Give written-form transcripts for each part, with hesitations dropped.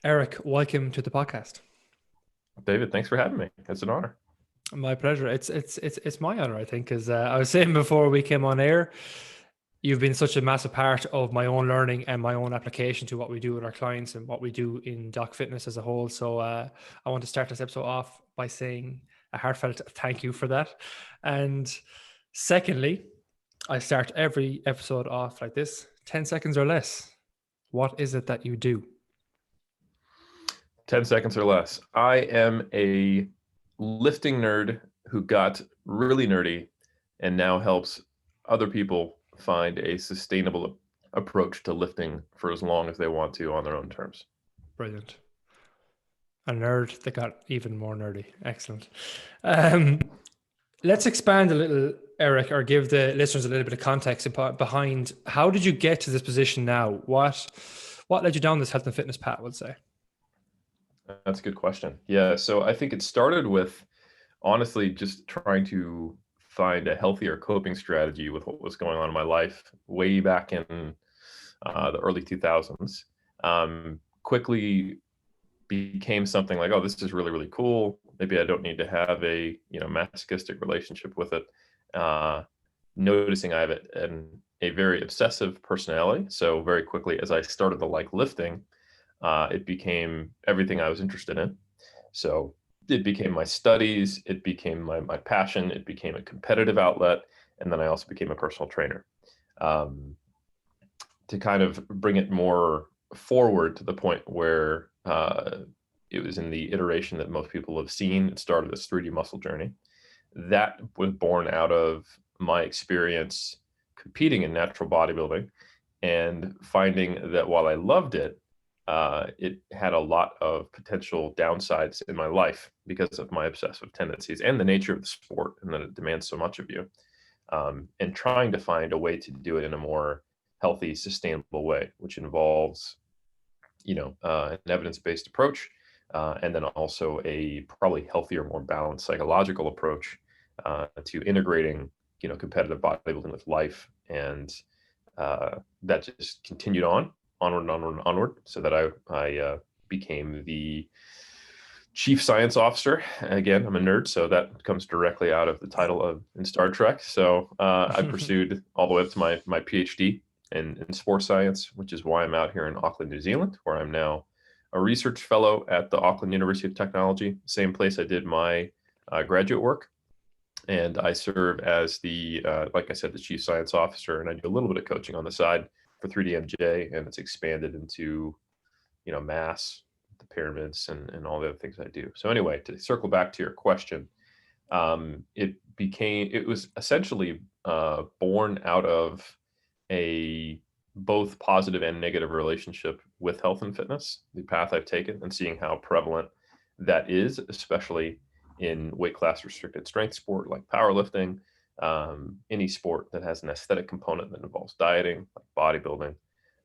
Eric, welcome to the podcast. David, thanks for having me. It's an honor. My pleasure. It's my honor, I think, because I was saying before we came on air, you've been such a massive part of my own learning and my own application to what we do with our clients and what we do in Doc Fitness as a whole. So I want to start this episode off by saying a heartfelt thank you for that. And secondly, I start every episode off like this: 10 seconds or less. What is it that you do? 10 seconds or less. I am a lifting nerd who got really nerdy and now helps other people find a sustainable approach to lifting for as long as they want to on their own terms. Brilliant. A nerd that got even more nerdy. Excellent. Um, let's expand a little, Eric, or give the listeners a little bit of context behind how did you get to this position now? What led you down this health and fitness path, I would say? That's a good question. Yeah, so I think it started with honestly just trying to find a healthier coping strategy with what was going on in my life way back in the early 2000s. Quickly became something like, oh, this is really, really cool. Maybe I don't need to have a masochistic relationship with it. Noticing I have a very obsessive personality. So very quickly, as I started to like lifting, it became everything I was interested in. So it became my studies, it became my passion, it became a competitive outlet, and then I also became a personal trainer. To kind of bring it more forward to the point where it was in the iteration that most people have seen. It started this 3D muscle journey. That was born out of my experience competing in natural bodybuilding and finding that while I loved it, it had a lot of potential downsides in my life because of my obsessive tendencies and the nature of the sport and that it demands so much of you. And trying to find a way to do it in a more healthy, sustainable way, which involves, an evidence-based approach, and then also a probably healthier, more balanced psychological approach to integrating, competitive bodybuilding with life. And that just continued onward and onward and onward, so that I became the chief science officer. Again, I'm a nerd, so that comes directly out of the title of in Star Trek. So I pursued all the way up to my PhD in sports science, which is why I'm out here in Auckland, New Zealand, where I'm now a research fellow at the Auckland University of Technology, same place I did my graduate work. And I serve as like I said, the chief science officer, and I do a little bit of coaching on the side for 3DMJ, and it's expanded into, mass, the pyramids, and all the other things I do. So anyway, to circle back to your question, it was essentially born out of a both positive and negative relationship with health and fitness, the path I've taken, and seeing how prevalent that is, especially in weight class restricted strength sport like powerlifting, any sport that has an aesthetic component that involves dieting, like bodybuilding,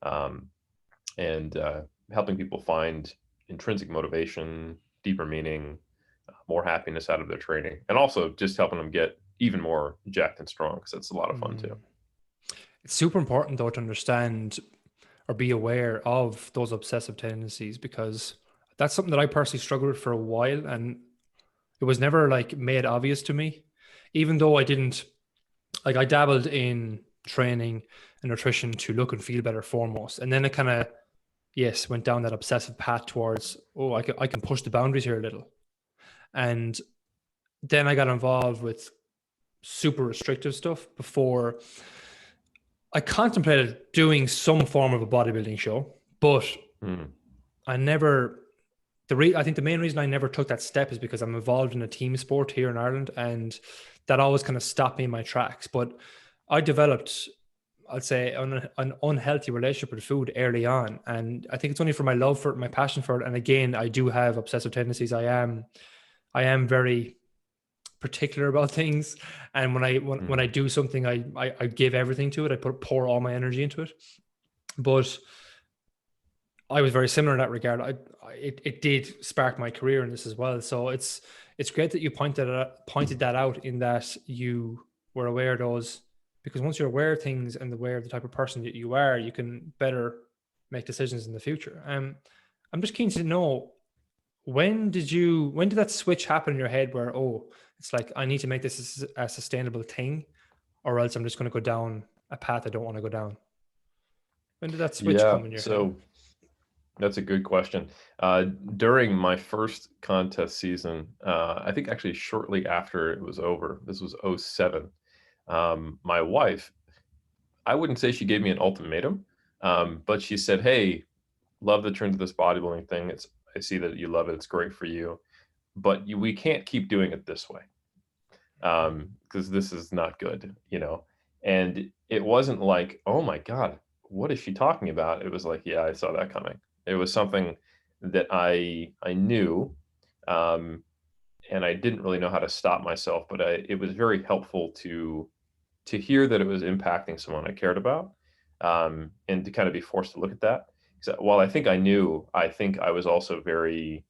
um, and helping people find intrinsic motivation, deeper meaning, more happiness out of their training, and also just helping them get even more jacked and strong, because that's a lot of fun too. It's super important though to understand or be aware of those obsessive tendencies, because that's something that I personally struggled with for a while, and it was never like made obvious to me, even though I didn't like I dabbled in training and nutrition to look and feel better foremost, and then it kind of yes went down that obsessive path towards, oh, I can push the boundaries here a little, and then I got involved with super restrictive stuff before I contemplated doing some form of a bodybuilding show, but Mm. I never. I think the main reason I never took that step is because I'm involved in a team sport here in Ireland, and that always kind of stopped me in my tracks. But I developed, I'd say, an unhealthy relationship with food early on, and I think it's only for my love for it, my passion for it. And again, I do have obsessive tendencies. I am very particular about things, and when I do something, I give everything to it. I pour all my energy into it. But I was very similar in that regard. It did spark my career in this as well. So it's great that you pointed that out, in that you were aware of those, because once you're aware of things and aware of the type of person that you are, you can better make decisions in the future. I'm just keen to know, when did that switch happen in your head where, oh, it's like, I need to make this a sustainable thing, or else I'm just going to go down a path I don't want to go down? When did that switch Yeah, come in your head? so that's a good question. During my first contest season, I think actually shortly after it was over, this was '07. My wife, I wouldn't say she gave me an ultimatum, but she said, "Hey, love the trend of this bodybuilding thing. I see that you love it. It's great for you, but we can't keep doing it this way, because this is not good, you know." And it wasn't like, "Oh my God, what is she talking about?" It was like, "Yeah, I saw that coming." It was something that I knew, um, and I didn't really know how to stop myself, but it was very helpful to hear that it was impacting someone I cared about, and to kind of be forced to look at that. So while I think I knew, I think I was also very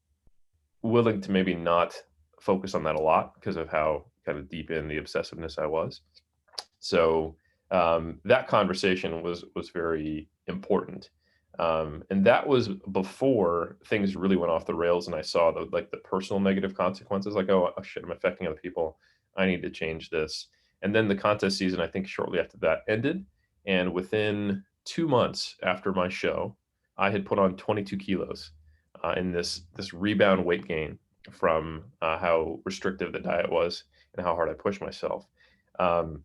willing to maybe not focus on that a lot because of how kind of deep in the obsessiveness I was. So that conversation was very important, and that was before things really went off the rails, and I saw the personal negative consequences. Like, oh shit, I'm affecting other people. I need to change this. And then the contest season, I think shortly after that ended, and within 2 months after my show, I had put on 22 kilos in this rebound weight gain from how restrictive the diet was and how hard I pushed myself. Um,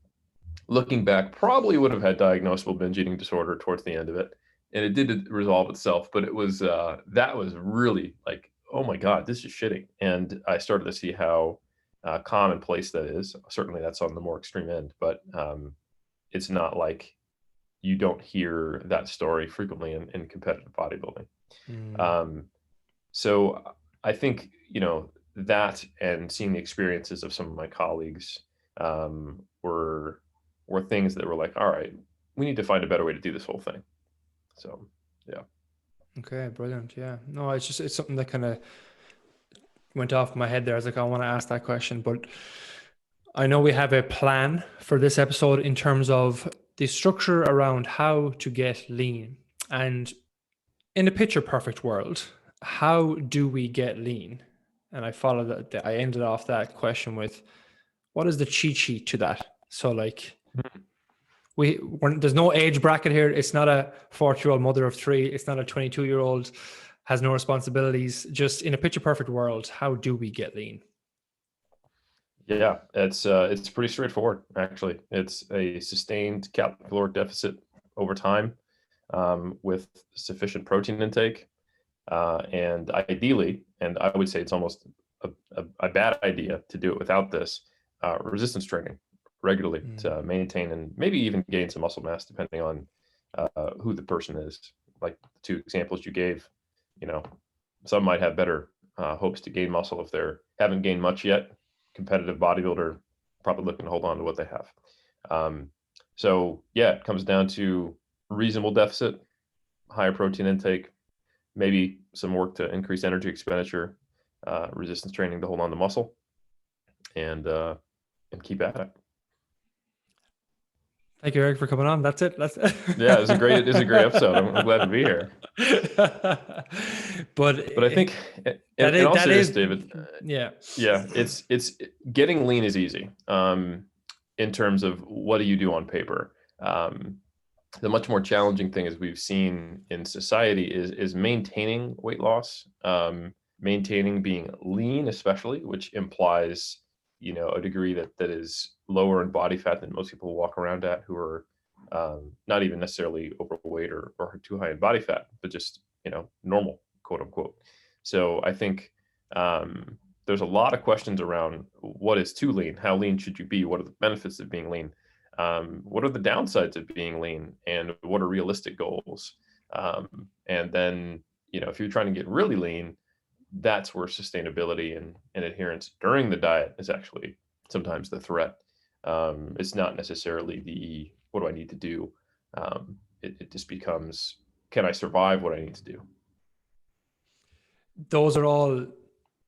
Looking back, probably would have had diagnosable binge eating disorder towards the end of it, and it did resolve itself. But it was that was really like, oh my God, this is shitting. And I started to see how commonplace that is. Certainly, that's on the more extreme end, but it's not like you don't hear that story frequently in competitive bodybuilding. Mm. Um, so I think, that and seeing the experiences of some of my colleagues were things that were like, all right, we need to find a better way to do this whole thing. So yeah. Okay, brilliant. Yeah. No, it's something that kind of went off my head there. I was like, I want to ask that question, but I know we have a plan for this episode in terms of the structure around how to get lean. And in a picture perfect world, how do we get lean? And I followed that. I ended off that question with, what is the cheat sheet to that? So like, there's no age bracket here. It's not a 40-year-old mother of three. It's not a 22-year-old has no responsibilities. Just in a picture perfect world, how do we get lean? Yeah, it's pretty straightforward actually. It's a sustained caloric deficit over time, with sufficient protein intake, and ideally, and I would say it's almost a bad idea to do it without this, resistance training regularly to maintain and maybe even gain some muscle mass, depending on who the person is. Like the two examples you gave, you know, some might have better hopes to gain muscle if they haven't gained much yet. Competitive bodybuilder probably looking to hold on to what they have. So yeah, it comes down to reasonable deficit, higher protein intake, maybe some work to increase energy expenditure, resistance training to hold on to muscle, and keep at it. Thank you, Eric, for coming on. That's it. Yeah, it's a great episode. I'm glad to be here. But I think, in all seriousness, David, yeah, it's getting lean is easy. In terms of what do you do on paper, the much more challenging thing, as we've seen in society, is maintaining weight loss, maintaining being lean, especially, which implies a degree that is lower in body fat than most people walk around at, who are not even necessarily overweight or too high in body fat, but just normal, quote unquote. So I think there's a lot of questions around what is too lean, how lean should you be, what are the benefits of being lean, what are the downsides of being lean, and what are realistic goals. And then if you're trying to get really lean, that's where sustainability and adherence during the diet is actually sometimes the threat. It's not necessarily the what do I need to do. It just becomes, can I survive what I need to do? those are all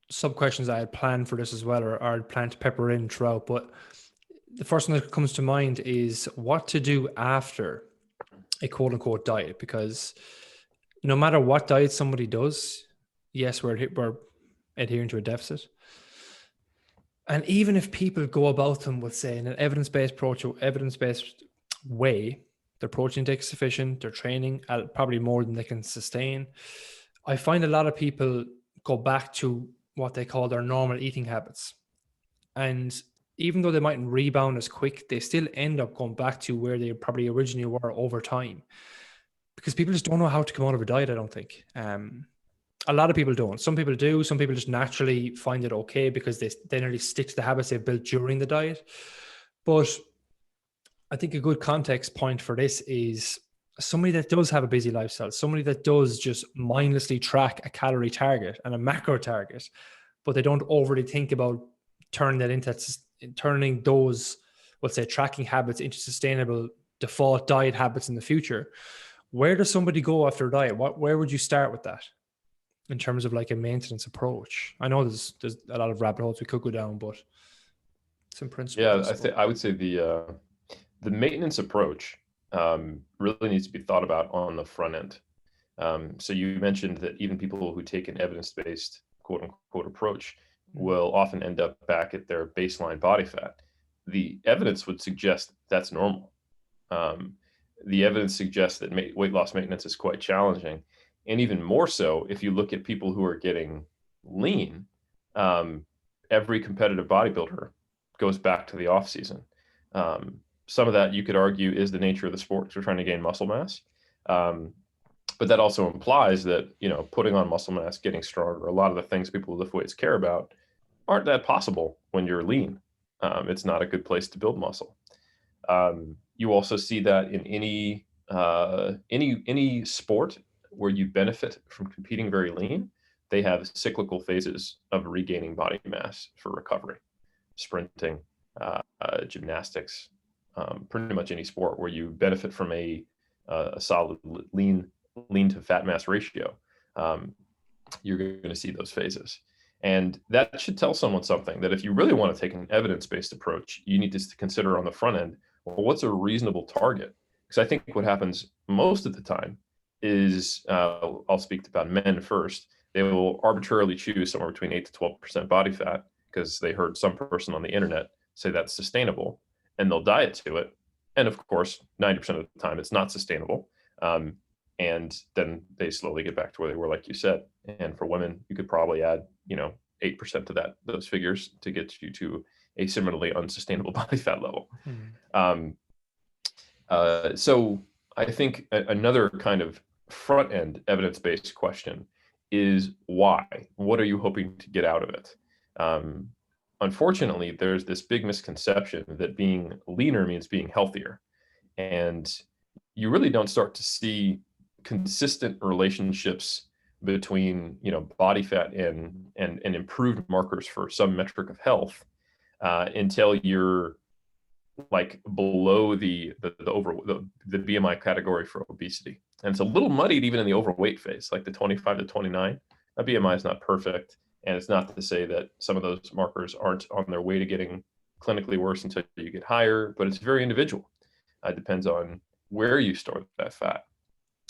sub questions I had planned for this as well, or I'd planned to pepper in throughout. But the first one that comes to mind is what to do after a quote unquote diet, because no matter what diet somebody does, yes, we're adhering to a deficit. And even if people go about them with, say, an evidence-based approach or evidence-based way, their protein intake is sufficient, they're training at probably more than they can sustain. I find a lot of people go back to what they call their normal eating habits. And even though they mightn't rebound as quick, they still end up going back to where they probably originally were over time. Because people just don't know how to come out of a diet, I don't think. A lot of people don't. Some people do. Some people just naturally find it okay because they nearly stick to the habits they've built during the diet. But I think a good context point for this is somebody that does have a busy lifestyle, somebody that does just mindlessly track a calorie target and a macro target, but they don't overly think about turning those, let's say, tracking habits into sustainable default diet habits in the future. Where does somebody go after a diet? Where would you start with that in terms of like a maintenance approach? I know there's a lot of rabbit holes we could go down, but some principles. Yeah, I would say the maintenance approach really needs to be thought about on the front end. So you mentioned that even people who take an evidence-based quote unquote approach will often end up back at their baseline body fat. The evidence would suggest that's normal. The evidence suggests that weight loss maintenance is quite challenging. And even more so, if you look at people who are getting lean, every competitive bodybuilder goes back to the off season. Some of that you could argue is the nature of the sport because we're trying to gain muscle mass. But that also implies that, putting on muscle mass, getting stronger, a lot of the things people who lift weights care about aren't that possible when you're lean. It's not a good place to build muscle. You also see that in any sport where you benefit from competing very lean, they have cyclical phases of regaining body mass for recovery. Sprinting, gymnastics, pretty much any sport where you benefit from a solid lean to fat mass ratio, you're going to see those phases. And that should tell someone something, that if you really want to take an evidence-based approach, you need to consider on the front end, well, what's a reasonable target? Because I think what happens most of the time is, I'll speak about men first, they will arbitrarily choose somewhere between 8 to 12% body fat because they heard some person on the internet say that's sustainable, and they'll diet to it. And of course, 90% of the time, it's not sustainable. And then they slowly get back to where they were, like you said. And for women, you could probably add, 8% to those figures to get you to a similarly unsustainable body fat level. So I think another kind of front end evidence-based question is why? What are you hoping to get out of it? Unfortunately, there's this big misconception that being leaner means being healthier. And you really don't start to see consistent relationships between body fat and improved markers for some metric of health until you're like below the BMI category for obesity. And it's a little muddied even in the overweight phase, like the 25 to 29. That BMI is not perfect. And it's not to say that some of those markers aren't on their way to getting clinically worse until you get higher, but it's very individual. It depends on where you store that fat.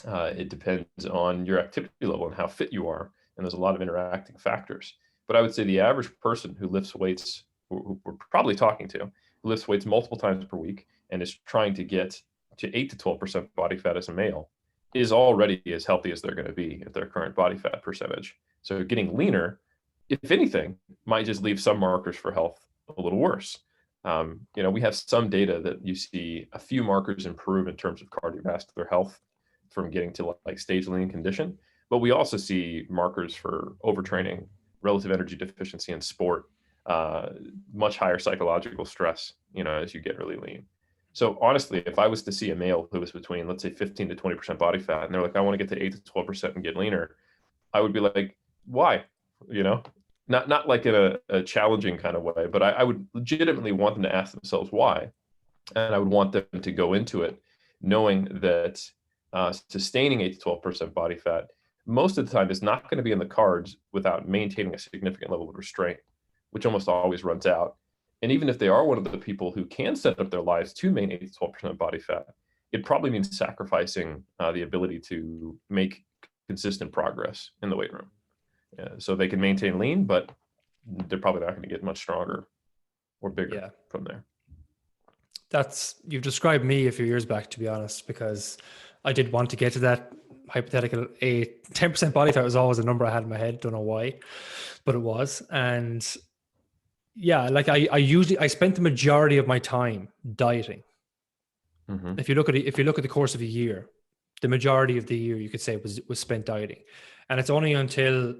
It depends on your activity level and how fit you are. And there's a lot of interacting factors. But I would say the average person who lifts weights, who we're probably talking to, who lifts weights multiple times per week and is trying to get to 8 to 12% body fat as a male, is already as healthy as they're going to be at their current body fat percentage. So getting leaner, if anything, might just leave some markers for health a little worse. We have some data that you see a few markers improve in terms of cardiovascular health from getting to like stage lean condition, but we also see markers for overtraining, relative energy deficiency in sport, much higher psychological stress, as you get really lean. So honestly, if I was to see a male who was between, let's say 15 to 20% body fat, and they're like, I want to get to 8 to 12% and get leaner, I would be like, why? Not like in a challenging kind of way, but I would legitimately want them to ask themselves why. And I would want them to go into it knowing that sustaining 8 to 12% body fat most of the time is not going to be in the cards without maintaining a significant level of restraint, which almost always runs out. And even if they are one of the people who can set up their lives to maintain 8 to 12% body fat, it probably means sacrificing the ability to make consistent progress in the weight room. So they can maintain lean, but they're probably not going to get much stronger or bigger from there. You've described me a few years back, to be honest, because I did want to get to that hypothetical. A 10% body fat was always a number I had in my head. Don't know why, but it was. And yeah, like I spent the majority of my time dieting. Mm-hmm. If you look at the course of a year, the majority of the year you could say was spent dieting. And it's only until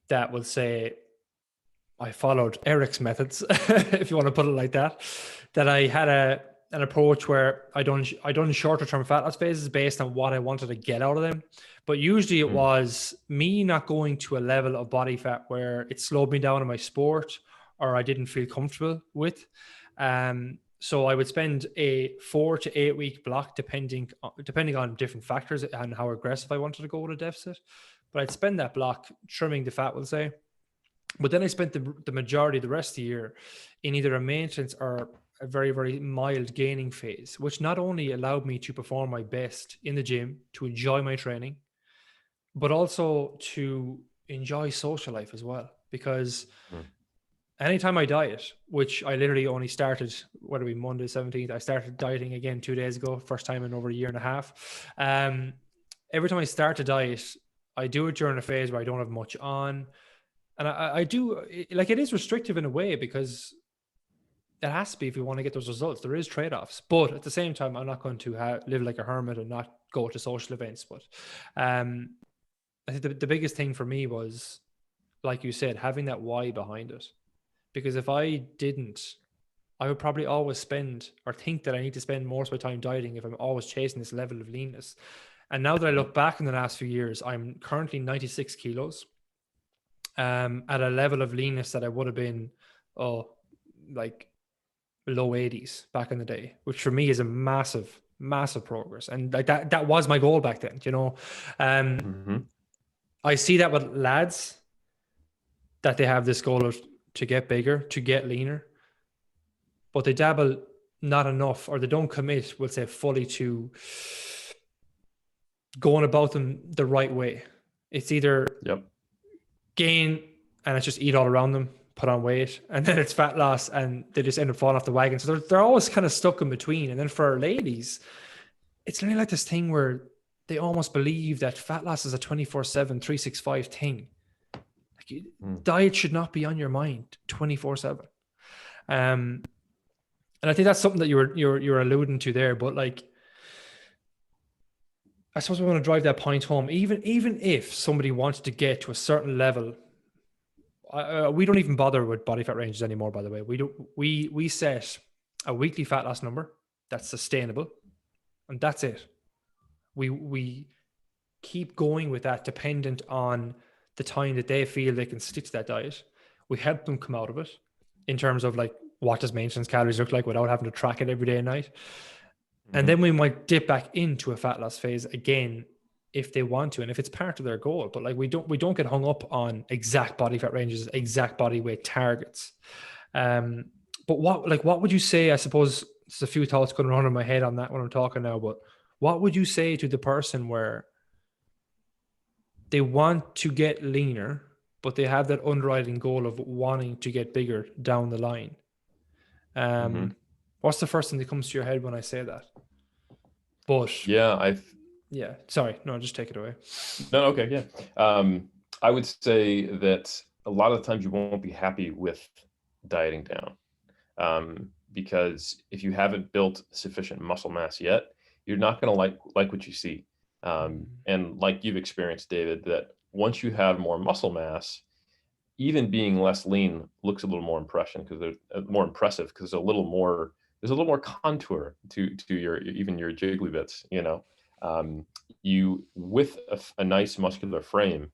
that, we'll say, I followed Eric's methods, if you want to put it like that, that I had an approach where I done shorter term fat loss phases based on what I wanted to get out of them. But usually it was me not going to a level of body fat where it slowed me down in my sport or I didn't feel comfortable with. So I would spend a 4 to 8 week block, depending on different factors and how aggressive I wanted to go with a deficit. But I'd spend that block trimming the fat, we'll say. But then I spent the majority of the rest of the year in either a maintenance or a very, very mild gaining phase, which not only allowed me to perform my best in the gym, to enjoy my training, but also to enjoy social life as well. Because anytime I diet, which I literally only started, whether it be Monday 17th, I started dieting again 2 days ago, first time in over a year and a half. Every time I start to diet, I do it during a phase where I don't have much on. And I do, like, it is restrictive in a way because it has to be if we want to get those results. There is trade-offs. But at the same time, I'm not going to live like a hermit and not go to social events. But I think the biggest thing for me was, like you said, having that why behind it. Because if I didn't, I would probably always spend or think that I need to spend most of my time dieting if I'm always chasing this level of leanness. And now that I look back in the last few years, I'm currently 96 kilos. At a level of leanness that I would have been, like low 80s back in the day, which for me is a massive, massive progress. And like that was my goal back then, you know. I see that with lads that they have this goal of to get bigger, to get leaner, but they dabble not enough, or they don't commit, we'll say, fully to going about them the right way. It's either gain and it's just eat all around them, put on weight, and then it's fat loss and they just end up falling off the wagon. So they're always kind of stuck in between. And then for ladies, it's really like this thing where they almost believe that fat loss is a 24/7, 365 thing. Like diet should not be on your mind 24/7. And I think that's something that you're alluding to there. But like, I suppose we want to drive that point home. Even if somebody wanted to get to a certain level, we don't even bother with body fat ranges anymore. By the way, we set a weekly fat loss number that's sustainable, and that's it. We keep going with that, dependent on the time that they feel they can stick to that diet. We help them come out of it in terms of like, what does maintenance calories look like without having to track it every day and night. And then we might dip back into a fat loss phase again if they want to, and if it's part of their goal. But like, we don't get hung up on exact body fat ranges, exact body weight targets. But what would you say? I suppose there's a few thoughts going around in my head on that when I'm talking now, but what would you say to the person where they want to get leaner, but they have that underwriting goal of wanting to get bigger down the line? What's the first thing that comes to your head when I say that? But sorry, no, just take it away. No, okay, yeah. I would say that a lot of the times you won't be happy with dieting down, because if you haven't built sufficient muscle mass yet, you're not going to like what you see. And like you've experienced, David, that once you have more muscle mass, even being less lean looks a little more impressive because there's a little more contour to your jiggly bits, you know. You with a nice muscular frame,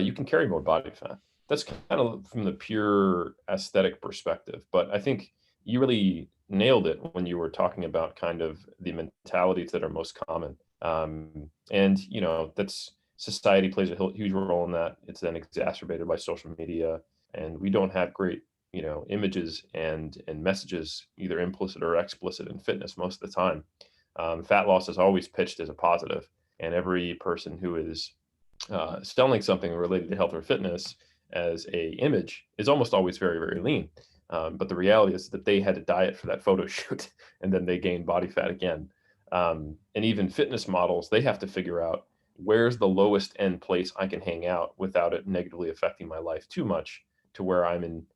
you can carry more body fat. That's kind of from the pure aesthetic perspective, but I think you really nailed it when you were talking about kind of the mentalities that are most common. And you know, that's society plays a huge role in that. It's then exacerbated by social media, and we don't have great, you know, images and messages, either implicit or explicit, in fitness most of the time. Fat loss is always pitched as a positive, and every person who is selling something related to health or fitness as a image is almost always very, very lean. But the reality is that they had to diet for that photo shoot and then they gained body fat again. And even fitness models, they have to figure out where's the lowest end place I can hang out without it negatively affecting my life too much to where I'm in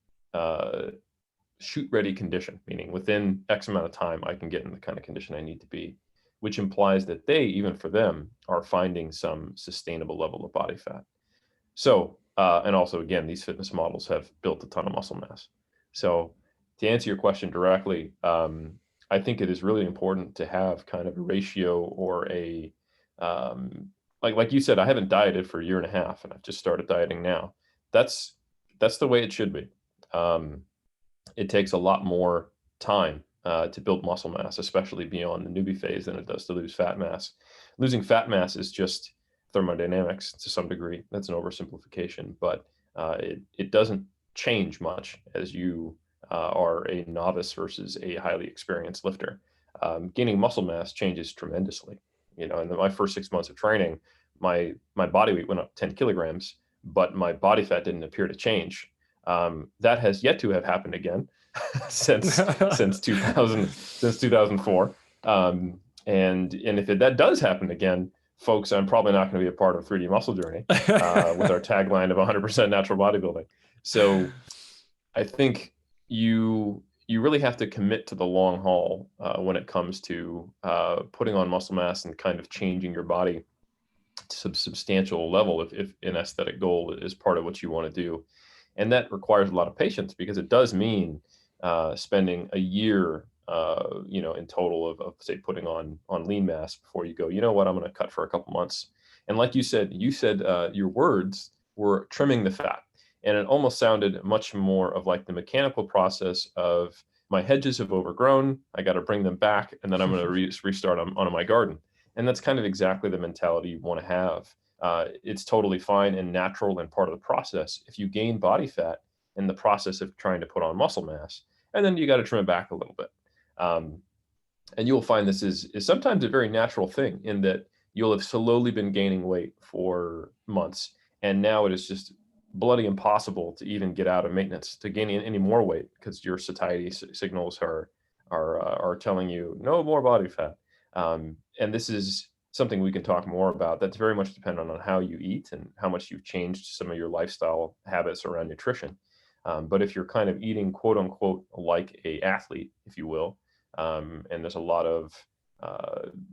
shoot ready condition, meaning within X amount of time, I can get in the kind of condition I need to be, which implies that they, even for them, are finding some sustainable level of body fat. So, and also again, these fitness models have built a ton of muscle mass. So to answer your question directly, I think it is really important to have kind of a ratio or a, like you said, I haven't dieted for a year and a half and I've just started dieting now. That's the way it should be. It takes a lot more time to build muscle mass, especially beyond the newbie phase, than it does to lose fat mass. Losing fat mass is just thermodynamics to some degree. That's an oversimplification, but it doesn't change much as you are a novice versus a highly experienced lifter. Gaining muscle mass changes tremendously. You know, in my first 6 months of training, my body weight went up 10 kilograms, but my body fat didn't appear to change. That has yet to have happened again since 2004. And if that does happen again, folks, I'm probably not going to be a part of 3D Muscle Journey with our tagline of 100% natural bodybuilding. So I think you really have to commit to the long haul when it comes to putting on muscle mass and kind of changing your body to some substantial level if an aesthetic goal is part of what you want to do. And that requires a lot of patience because it does mean spending a year, in total of say putting on lean mass before you go, you know what, I'm going to cut for a couple months. And like you said your words were trimming the fat. And it almost sounded much more of like the mechanical process of my hedges have overgrown. I got to bring them back. And then I'm going to restart on my garden. And that's kind of exactly the mentality you want to have. It's totally fine and natural and part of the process if you gain body fat in the process of trying to put on muscle mass, and then you got to trim it back a little bit. And you'll find this is sometimes a very natural thing in that you'll have slowly been gaining weight for months, and now it is just bloody impossible to even get out of maintenance to gain any more weight because your satiety signals are telling you no more body fat. And this is something we can talk more about. That's very much dependent on how you eat and how much you've changed some of your lifestyle habits around nutrition. But if you're kind of eating quote unquote like a athlete, if you will, and there's a lot of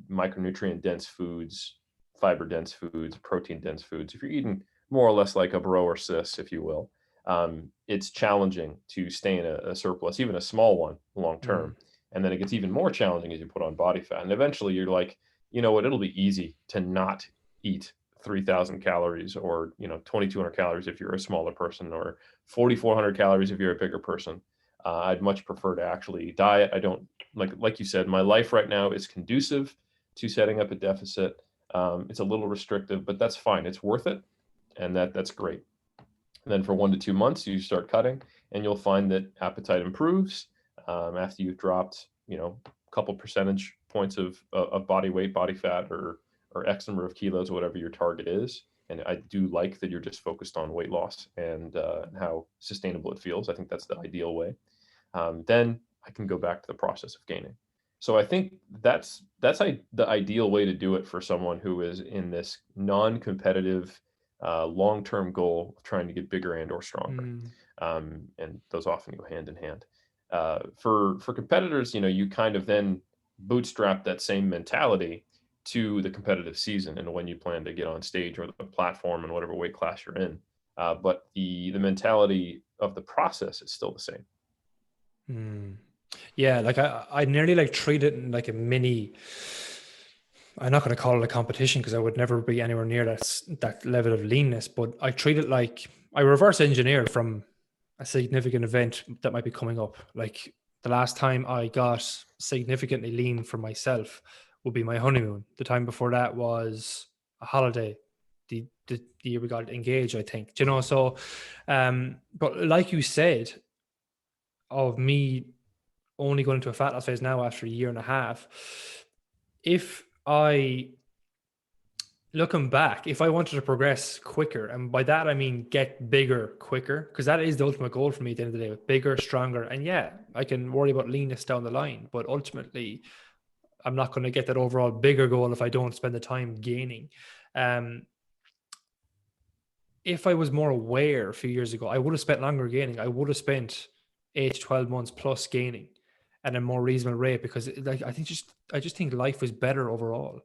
micronutrient dense foods, fiber dense foods, protein dense foods, if you're eating more or less like a bro or sis, if you will, it's challenging to stay in a surplus, even a small one long term. And then it gets even more challenging as you put on body fat. And eventually you're like, you know what, it'll be easy to not eat 3,000 calories or 2,200 calories if you're a smaller person, or 4,400 calories if you're a bigger person. I'd much prefer to actually diet. I don't like you said, my life right now is conducive to setting up a deficit. It's a little restrictive, but that's fine. It's worth it, and that's great. And then for 1 to 2 months, you start cutting, and you'll find that appetite improves after you've dropped a couple percentage points of body weight, body fat, or X number of kilos, whatever your target is. And I do like that you're just focused on weight loss and how sustainable it feels. I think that's the ideal way. Then I can go back to the process of gaining. So I think that's the ideal way to do it for someone who is in this non-competitive long-term goal of trying to get bigger and or stronger. And those often go hand in hand. For competitors, you kind of then bootstrap that same mentality to the competitive season and when you plan to get on stage or the platform and whatever weight class you're in. But the mentality of the process is still the same. Yeah, like I nearly like treat it like a mini. I'm not going to call it a competition because I would never be anywhere near that level of leanness. But I treat it like I reverse engineer from a significant event that might be coming up. Like the last time I got significantly lean for myself would be my honeymoon. The time before that was a holiday. The year we got engaged, I think. So, but like you said, of me only going into a fat loss phase now after a year and a half, if I looking back, if I wanted to progress quicker, and by that I mean get bigger quicker, because that is the ultimate goal for me at the end of the day, bigger, stronger. And yeah, I can worry about leanness down the line, but ultimately I'm not going to get that overall bigger goal if I don't spend the time gaining. Um, if I was more aware a few years ago, I would have spent longer gaining. I would have spent 8 to 12 months plus gaining at a more reasonable rate, because like I just think life was better overall.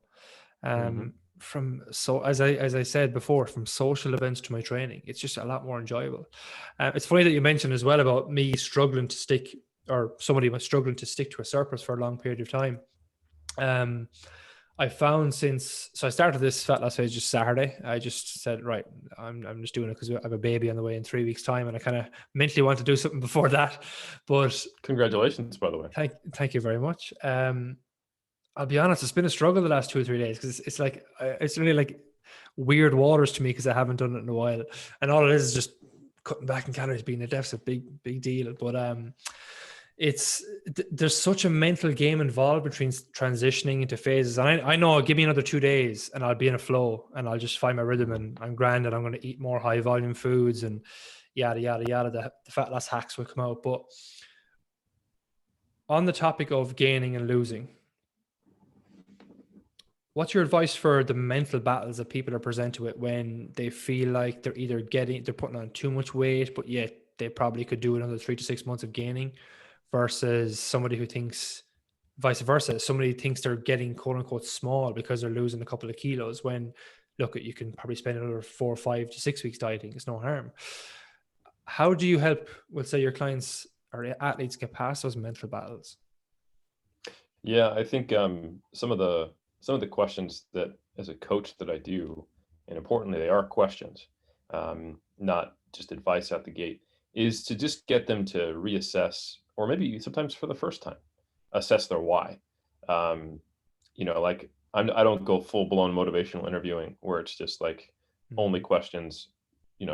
Mm-hmm. From, so as I said before, from social events to my training, it's just a lot more enjoyable. It's funny that you mentioned as well about me struggling to stick, or somebody was struggling to stick to a surplus for a long period of time. Um, I found so I started this fat loss phase just Saturday. I just said, right, I'm just doing it because I have a baby on the way in 3 weeks' time, and I kind of mentally want to do something before that. But Congratulations, by the way. thank you very much. I'll be honest, it's been a struggle the last 2 or 3 days, because it's like it's really like weird waters to me, because I haven't done it in a while, and all it is just cutting back in calories, being a deficit, big deal. But there's such a mental game involved between transitioning into phases, and I know, give me another 2 days and I'll be in a flow and I'll just find my rhythm, and I'm grand, and I'm going to eat more high volume foods and yada yada yada. The fat loss hacks will come out. But on the topic of gaining and losing, what's your advice for the mental battles that people are present to it when they feel like they're putting on too much weight, but yet they probably could do another 3 to 6 months of gaining, versus somebody who thinks vice versa. Somebody thinks they're getting quote unquote small because they're losing a couple of kilos, when look, you can probably spend another 4, 5 to 6 weeks dieting. It's no harm. How do you help, let's say, your clients or athletes get past those mental battles? Yeah, I think some of the questions that as a coach that I do, and importantly, they are questions, not just advice out the gate, is to just get them to reassess, or maybe sometimes for the first time, assess their why. Um, like I don't go full blown motivational interviewing where it's just like only Mm. questions,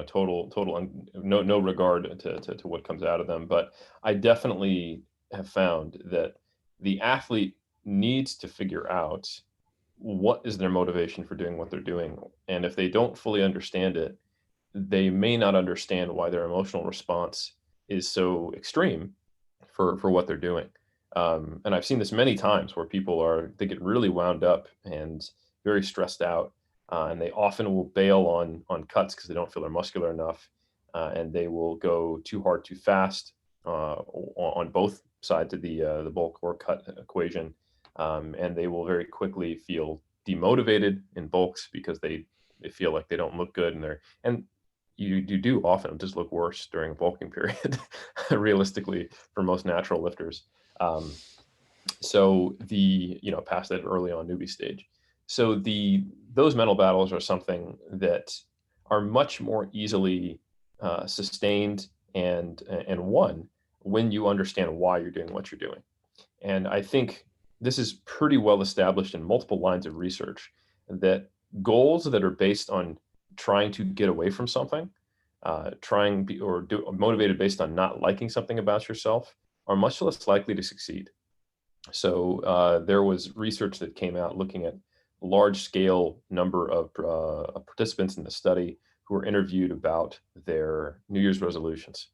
total no regard to what comes out of them. But I definitely have found that the athlete needs to figure out what is their motivation for doing what they're doing. And if they don't fully understand it, they may not understand why their emotional response is so extreme for what they're doing. And I've seen this many times where they get really wound up and very stressed out, and they often will bail on cuts because they don't feel they're muscular enough, and they will go too hard too fast on both sides of the bulk or cut equation, and they will very quickly feel demotivated in bulks because they feel like they don't look good, and you do often just look worse during a bulking period, realistically, for most natural lifters. Um, so past that early on newbie stage. So those mental battles are something that are much more easily sustained and won when you understand why you're doing what you're doing. And I think this is pretty well established in multiple lines of research that goals that are based on trying to get away from something, motivated based on not liking something about yourself, are much less likely to succeed. So there was research that came out looking at large scale number of participants in the study who were interviewed about their New Year's resolutions,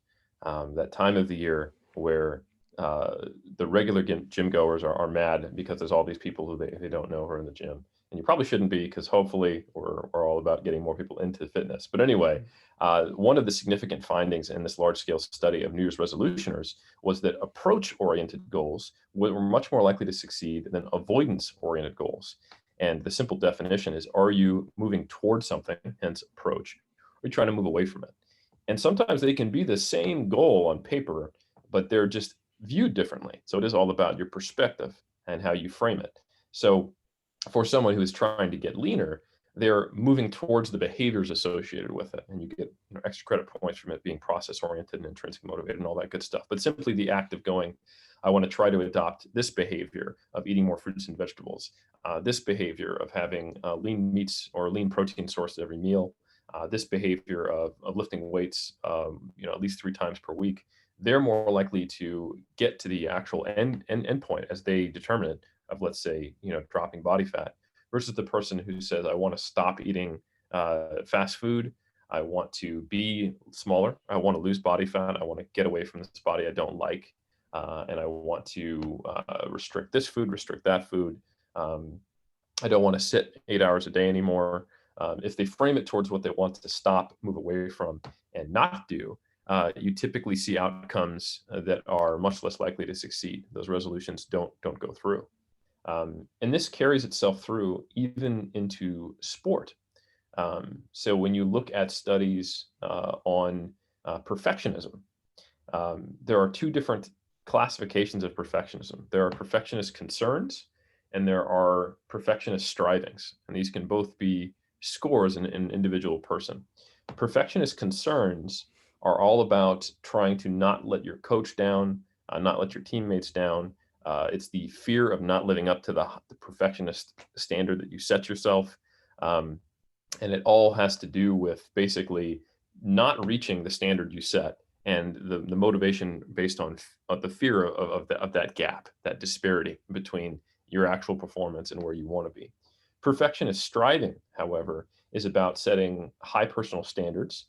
that time of the year where the regular gym goers are mad because there's all these people who they don't know who are in the gym. And you probably shouldn't be, because hopefully we're all about getting more people into fitness. But anyway, one of the significant findings in this large scale study of New Year's resolutioners was that approach oriented goals were much more likely to succeed than avoidance oriented goals. And the simple definition is, are you moving towards something, hence approach, or are you trying to move away from it? And sometimes they can be the same goal on paper, but they're just viewed differently. So it is all about your perspective and how you frame it. So for someone who is trying to get leaner, they're moving towards the behaviors associated with it, and you get extra credit points from it being process oriented and intrinsically motivated and all that good stuff. But simply the act of going, I want to try to adopt this behavior of eating more fruits and vegetables, this behavior of having lean meats or lean protein sources every meal, this behavior of lifting weights, at least 3 times per week. They're more likely to get to the actual end point as they determine it, of, let's say, dropping body fat, versus the person who says, I want to stop eating fast food. I want to be smaller. I want to lose body fat. I want to get away from this body I don't like. And I want to restrict this food, restrict that food. I don't want to sit 8 hours a day anymore. If they frame it towards what they want to stop, move away from, and not do, you typically see outcomes that are much less likely to succeed. Those resolutions don't go through. And this carries itself through even into sport. So when you look at studies on perfectionism, there are two different classifications of perfectionism. There are perfectionist concerns and there are perfectionist strivings. And these can both be scores in an individual person. Perfectionist concerns are all about trying to not let your coach down, not let your teammates down. It's the fear of not living up to the perfectionist standard that you set yourself. And it all has to do with basically not reaching the standard you set and the motivation based on the fear of that gap, that disparity between your actual performance and where you want to be. Perfectionist striving, however, is about setting high personal standards.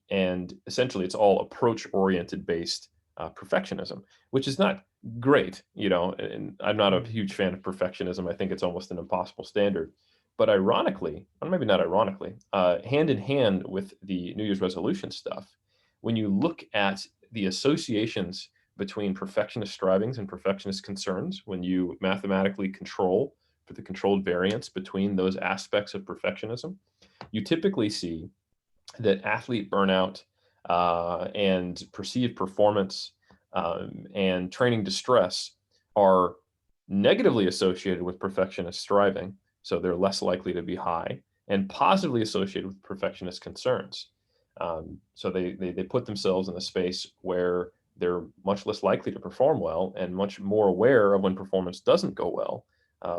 And essentially, it's all approach-oriented based perfectionism, which is not great, and I'm not a huge fan of perfectionism. I think it's almost an impossible standard. But ironically, or maybe not ironically, hand in hand with the New Year's resolution stuff, when you look at the associations between perfectionist strivings and perfectionist concerns, when you mathematically control for the controlled variance between those aspects of perfectionism, you typically see that athlete burnout and perceived performance and training distress are negatively associated with perfectionist striving, so they're less likely to be high, and positively associated with perfectionist concerns. So they put themselves in a space where they're much less likely to perform well and much more aware of when performance doesn't go well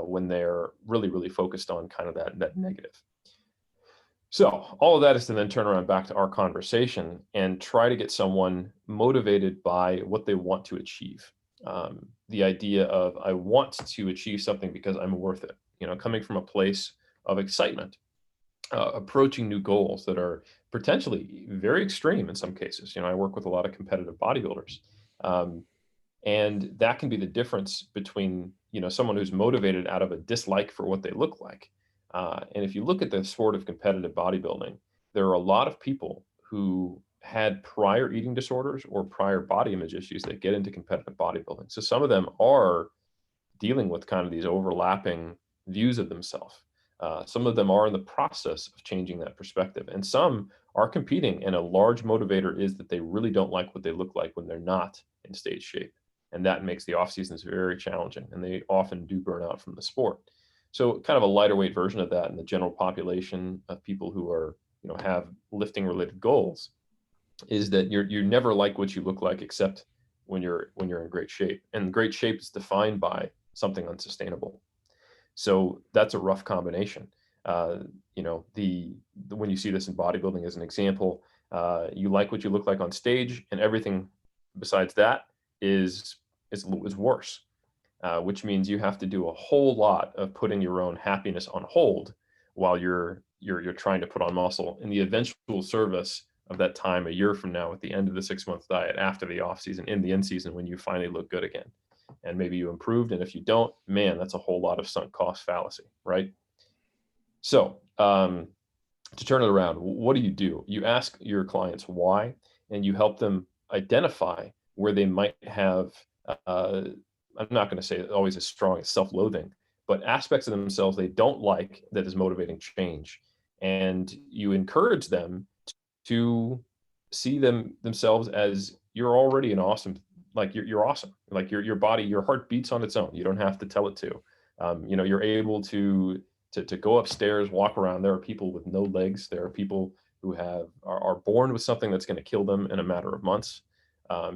when they're really, really focused on kind of that negative. So all of that is to then turn around back to our conversation and try to get someone motivated by what they want to achieve. The idea of I want to achieve something because I'm worth it, coming from a place of excitement, approaching new goals that are potentially very extreme in some cases. I work with a lot of competitive bodybuilders. And that can be the difference between, someone who's motivated out of a dislike for what they look like. And if you look at the sport of competitive bodybuilding, there are a lot of people who had prior eating disorders or prior body image issues that get into competitive bodybuilding. So some of them are dealing with kind of these overlapping views of themselves. Some of them are in the process of changing that perspective, and some are competing. And a large motivator is that they really don't like what they look like when they're not in stage shape. And that makes the off seasons very challenging, and they often do burn out from the sport. So kind of a lighter weight version of that in the general population of people who are, have lifting related goals is that you never like what you look like except when you're in great shape. And great shape is defined by something unsustainable. So that's a rough combination. When you see this in bodybuilding as an example, you like what you look like on stage, and everything besides that is worse. Which means you have to do a whole lot of putting your own happiness on hold while you're trying to put on muscle in the eventual service of that time a year from now at the end of the 6-month diet, after the off season, in the in season, when you finally look good again. And maybe you improved, and if you don't, man, that's a whole lot of sunk cost fallacy, right? So to turn it around, what do? You ask your clients why, and you help them identify where they might have I'm not going to say always as strong as self-loathing, but aspects of themselves they don't like that is motivating change. And you encourage them to see themselves as you're already an awesome, like you're awesome. Like your body, your heart beats on its own. You don't have to tell it to. You're able to go upstairs, walk around. There are people with no legs. There are people who are born with something that's going to kill them in a matter of months.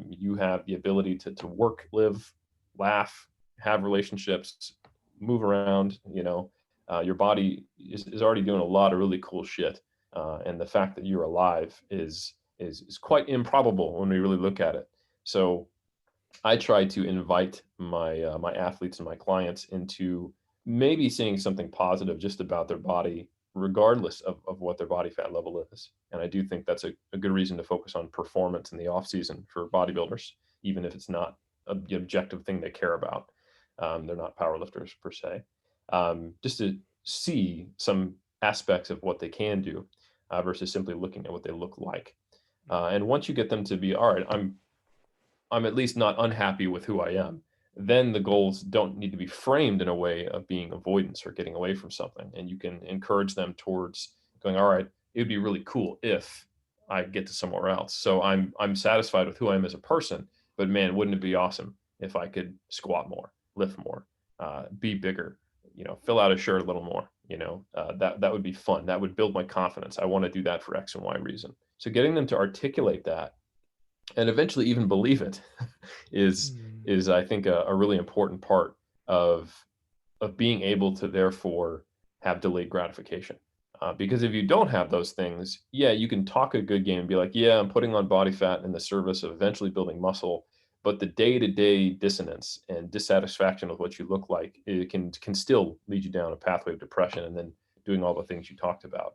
You have the ability to work, live, laugh, have relationships, move around. Your body is already doing a lot of really cool shit, and the fact that you're alive is quite improbable when we really look at it. So I try to invite my athletes and my clients into maybe seeing something positive just about their body, regardless of what their body fat level is. And I do think that's a good reason to focus on performance in the off season for bodybuilders, even if it's not the objective thing they care about. They're not powerlifters per se. Just to see some aspects of what they can do versus simply looking at what they look like. And once you get them to be, all right, I'm at least not unhappy with who I am, then the goals don't need to be framed in a way of being avoidance or getting away from something. And you can encourage them towards going, all right, it would be really cool if I get to somewhere else. So I'm satisfied with who I am as a person, but man, wouldn't it be awesome if I could squat more, lift more, be bigger, fill out a shirt a little more, that would be fun. That would build my confidence. I want to do that for X and Y reason. So getting them to articulate that and eventually even believe it is I think a really important part of being able to therefore have delayed gratification. Because if you don't have those things, yeah, you can talk a good game and be like, yeah, I'm putting on body fat in the service of eventually building muscle, but the day-to-day dissonance and dissatisfaction with what you look like, it can still lead you down a pathway of depression and then doing all the things you talked about,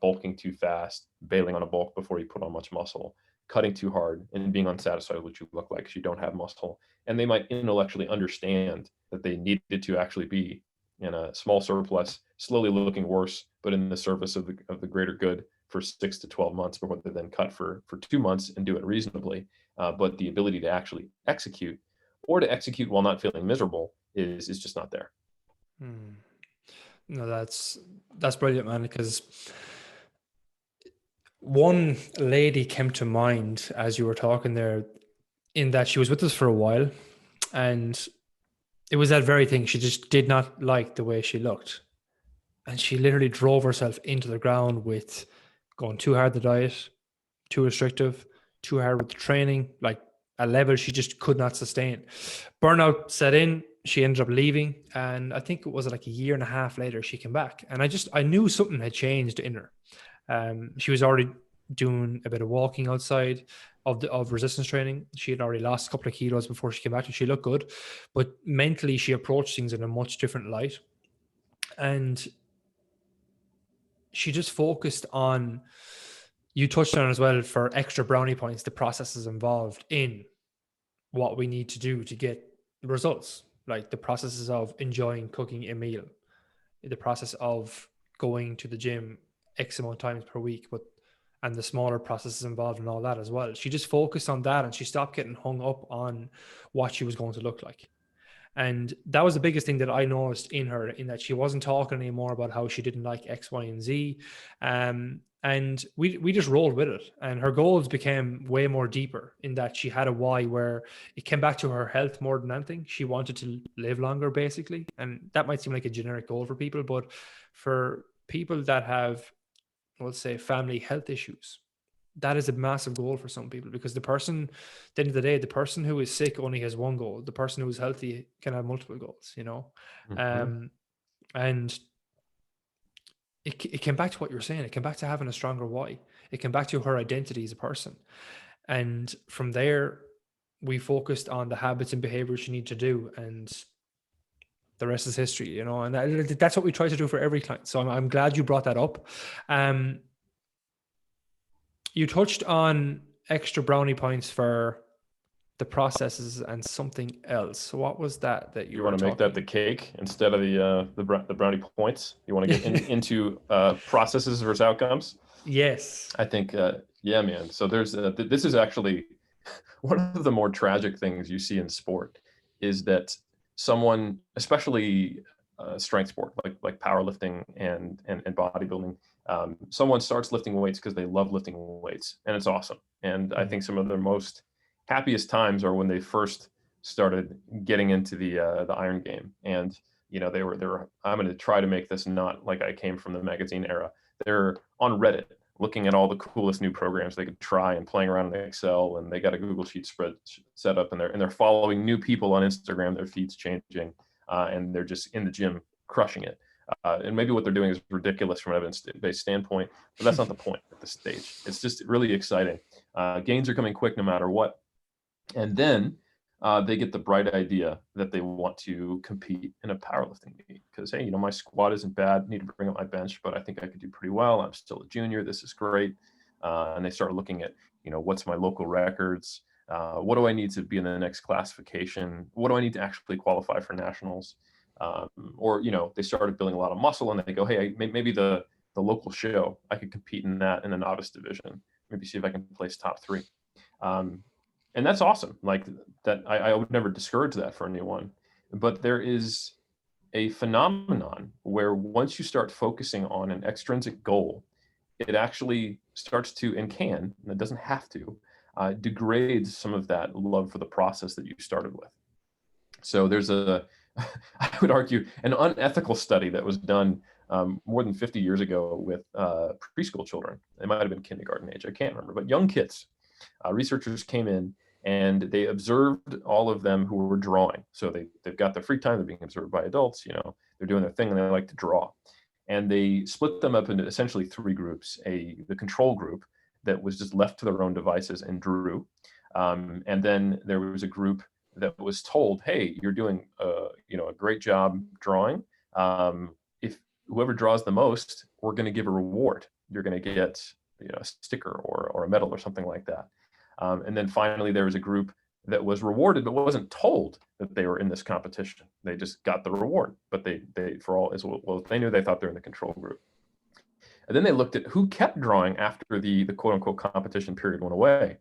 bulking too fast, bailing on a bulk before you put on much muscle, cutting too hard and being unsatisfied with what you look like because you don't have muscle. And they might intellectually understand that they needed to actually be in a small surplus, slowly looking worse, but in the service of the greater good for 6 to 12 months before they then cut for 2 months and do it reasonably. But the ability to actually execute or to execute while not feeling miserable is just not there. No, that's brilliant, man, because one lady came to mind as you were talking there, in that she was with us for a while, and it was that very thing. She just did not like the way she looked, and she literally drove herself into the ground with going too hard the diet, too restrictive, too hard with the training, like a level she just could not sustain. Burnout set in. She ended up leaving, and I think it was like a year and a half later she came back, and I knew something had changed in her. She was already doing a bit of walking outside of resistance training. She had already lost a couple of kilos before she came back, and she looked good, but mentally she approached things in a much different light, and she just focused on. You touched on as well, for extra brownie points, the processes involved in what we need to do to get results, like the processes of enjoying cooking a meal, the process of going to the gym X amount of times per week, and the smaller processes involved in all that as well. She just focused on that, and she stopped getting hung up on what she was going to look like. And that was the biggest thing that I noticed in her, in that she wasn't talking anymore about how she didn't like X, Y, and Z. And we just rolled with it. And her goals became way more deeper, in that she had a why where it came back to her health more than anything. She wanted to live longer, basically. And that might seem like a generic goal for people, but for people that have, let's say, family health issues, that is a massive goal for some people, because at the end of the day, the person who is sick only has one goal. The person who is healthy can have multiple goals, Mm-hmm. And it came back to what you were saying. It came back to having a stronger why. It came back to her identity as a person. And from there, we focused on the habits and behaviors she needed to do, and the rest is history, and that's what we try to do for every client. So I'm glad you brought that up. You touched on extra brownie points for the processes and something else. So what was that you You were want to make talking? that the cake instead of the brownie points? You want to get into processes versus outcomes? Yes. I think, yeah, man. So there's this is actually one of the more tragic things you see in sport, is that someone, especially strength sport like powerlifting and bodybuilding, someone starts lifting weights because they love lifting weights, and it's awesome. And I think some of their most happiest times are when they first started getting into the iron game. And they were I'm going to try to make this not like I came from the magazine era. They're on Reddit looking at all the coolest new programs they could try and playing around in Excel, and they got a Google Sheet spread set up, and they're following new people on Instagram. Their feed's changing, and they're just in the gym crushing it. And maybe what they're doing is ridiculous from an evidence-based standpoint, but that's not the point at this stage. It's just really exciting. Gains are coming quick no matter what. And then they get the bright idea that they want to compete in a powerlifting meet because, hey, my squat isn't bad. Need to bring up my bench, but I think I could do pretty well. I'm still a junior. This is great. And they start looking at, what's my local records? What do I need to be in the next classification? What do I need to actually qualify for nationals? Or, they started building a lot of muscle and they go, hey, maybe the local show, I could compete in that in the novice division. Maybe see if I can place top 3. And that's awesome. Like that, I would never discourage that for anyone. But there is a phenomenon where once you start focusing on an extrinsic goal, it actually starts to, and can, and it doesn't have to, degrades some of that love for the process that you started with. So there's I would argue, an unethical study that was done more than 50 years ago with preschool children. They might have been kindergarten age, I can't remember, but young kids. Researchers came in and they observed all of them who were drawing. So they've got their free time, they're being observed by adults, they're doing their thing and they like to draw. And they split them up into essentially 3 groups. The control group that was just left to their own devices and drew. And then there was a group that was told, hey, you're doing a great job drawing. If whoever draws the most, we're going to give a reward. You're going to get a sticker or a medal or something like that. And then finally, there was a group that was rewarded but wasn't told that they were in this competition. They just got the reward, but they for all as well, they knew, they thought they were in the control group. And then they looked at who kept drawing after the quote unquote competition period went away.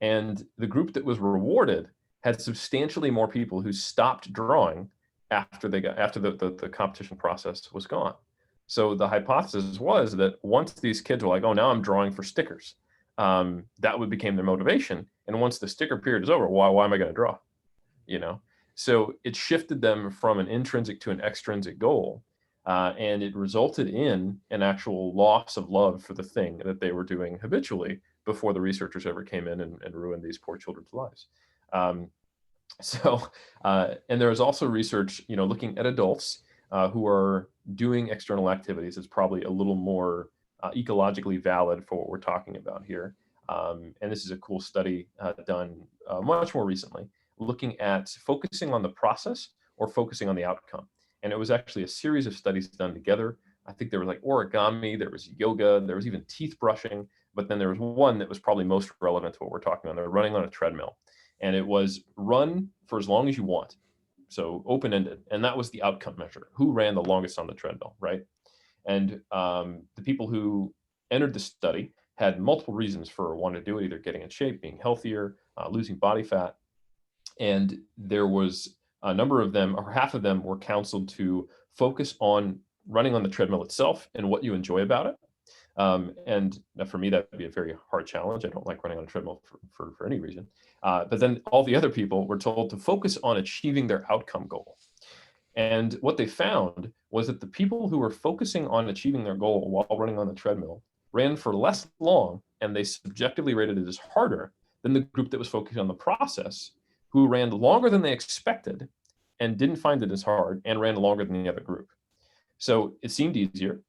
And the group that was rewarded had substantially more people who stopped drawing after the competition process was gone. So the hypothesis was that once these kids were like, oh, now I'm drawing for stickers, that would become their motivation. And once the sticker period is over, why am I going to draw? So it shifted them from an intrinsic to an extrinsic goal. And it resulted in an actual loss of love for the thing that they were doing habitually before the researchers ever came in and ruined these poor children's lives. And there was also research, looking at adults who are doing external activities. It's probably a little more ecologically valid for what we're talking about here. And this is a cool study done much more recently, looking at focusing on the process or focusing on the outcome. And it was actually a series of studies done together. I think there was like origami, there was yoga, there was even teeth brushing, but then there was one that was probably most relevant to what we're talking about. They're running on a treadmill. And it was run for as long as you want. So open-ended. And that was the outcome measure. Who ran the longest on the treadmill, right? And the people who entered the study had multiple reasons for wanting to do it, either getting in shape, being healthier, losing body fat. And there was a number of them, or half of them, were counseled to focus on running on the treadmill itself and what you enjoy about it. And for me, that would be a very hard challenge. I don't like running on a treadmill for any reason. But then all the other people were told to focus on achieving their outcome goal. And what they found was that the people who were focusing on achieving their goal while running on the treadmill ran for less long, and they subjectively rated it as harder than the group that was focusing on the process, who ran longer than they expected and didn't find it as hard and ran longer than the other group. So it seemed easier.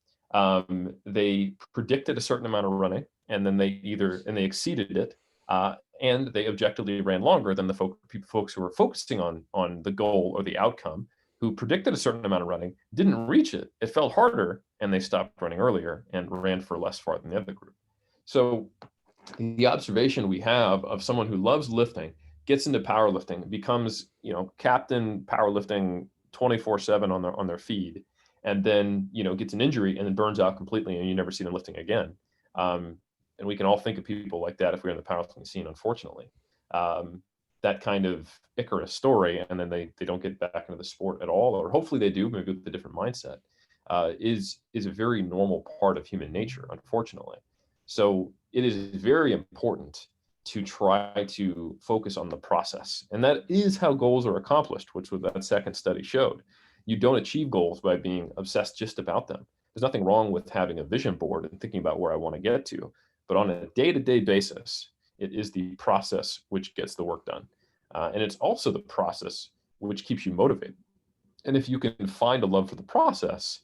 They predicted a certain amount of running, and then they exceeded it, and they objectively ran longer than the folks who were focusing on the goal or the outcome, who predicted a certain amount of running, didn't reach it. It felt harder, and they stopped running earlier and ran for less far than the other group. So the observation we have of someone who loves lifting, gets into powerlifting, becomes, captain powerlifting 24/7 on their feed, and then, gets an injury and then burns out completely, and you never see them lifting again. And we can all think of people like that if we're in the powerlifting scene, unfortunately. That kind of Icarus story, and then they don't get back into the sport at all, or hopefully they do, maybe with a different mindset, is a very normal part of human nature, unfortunately. So it is very important to try to focus on the process. And that is how goals are accomplished, which what that second study showed. You don't achieve goals by being obsessed just about them. There's nothing wrong with having a vision board and thinking about where I want to get to, but on a day-to-day basis, it is the process which gets the work done. And it's also the process which keeps you motivated. And if you can find a love for the process,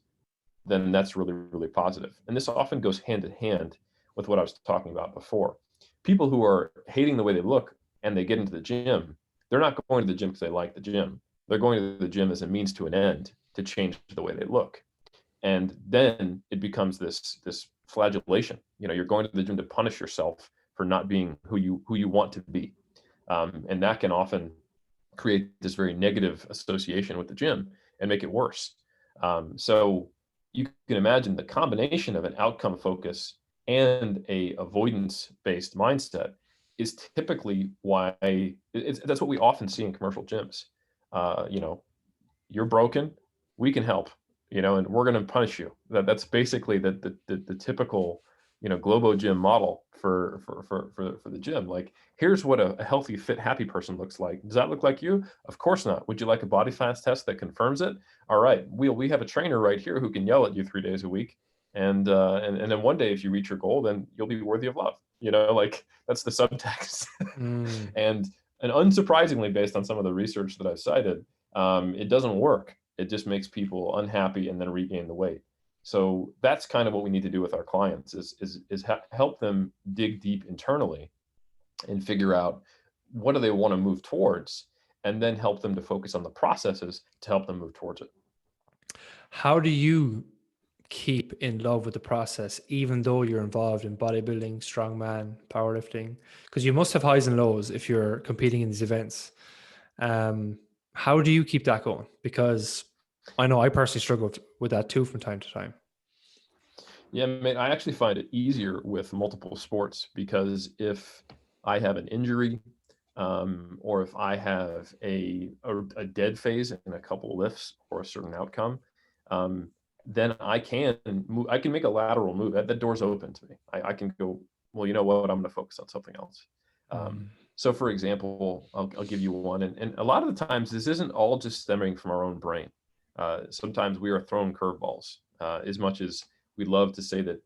then that's really, really positive. And this often goes hand in hand with what I was talking about before. People who are hating the way they look and they get into the gym, they're not going to the gym because they like the gym. They're going to the gym as a means to an end to change the way they look. And then it becomes this flagellation. You're going to the gym to punish yourself for not being who you want to be. And that can often create this very negative association with the gym and make it worse. So you can imagine the combination of an outcome focus and a avoidance based mindset is typically why that's what we often see in commercial gyms. You know, you're broken, we can help, and we're going to punish you. That's basically the typical, Globo gym model for the gym. Like, here's what a healthy, fit, happy person looks like. Does that look like you? Of course not. Would you like a body fat test that confirms it? All right, we have a trainer right here who can yell at you 3 days a week, and then one day if you reach your goal, then you'll be worthy of love. Like, that's the subtext. And unsurprisingly, based on some of the research that I've cited, it doesn't work. It just makes people unhappy and then regain the weight. So that's kind of what we need to do with our clients is help them dig deep internally and figure out what do they want to move towards, and then help them to focus on the processes to help them move towards it. How do you keep in love with the process, even though you're involved in bodybuilding, strongman, powerlifting? Because you must have highs and lows if you're competing in these events. How do you keep that going? Because I know I personally struggle with that too from time to time. Yeah, mate, I actually find it easier with multiple sports, because if I have an injury, or if I have a dead phase in a couple lifts or a certain outcome, then I can move. I can make a lateral move. That door's open to me. I can go, well, you know what? I'm going to focus on something else. So, for example, I'll give you one. And a lot of the times, this isn't all just stemming from our own brain. Sometimes we are thrown curveballs, as much as we love to say that,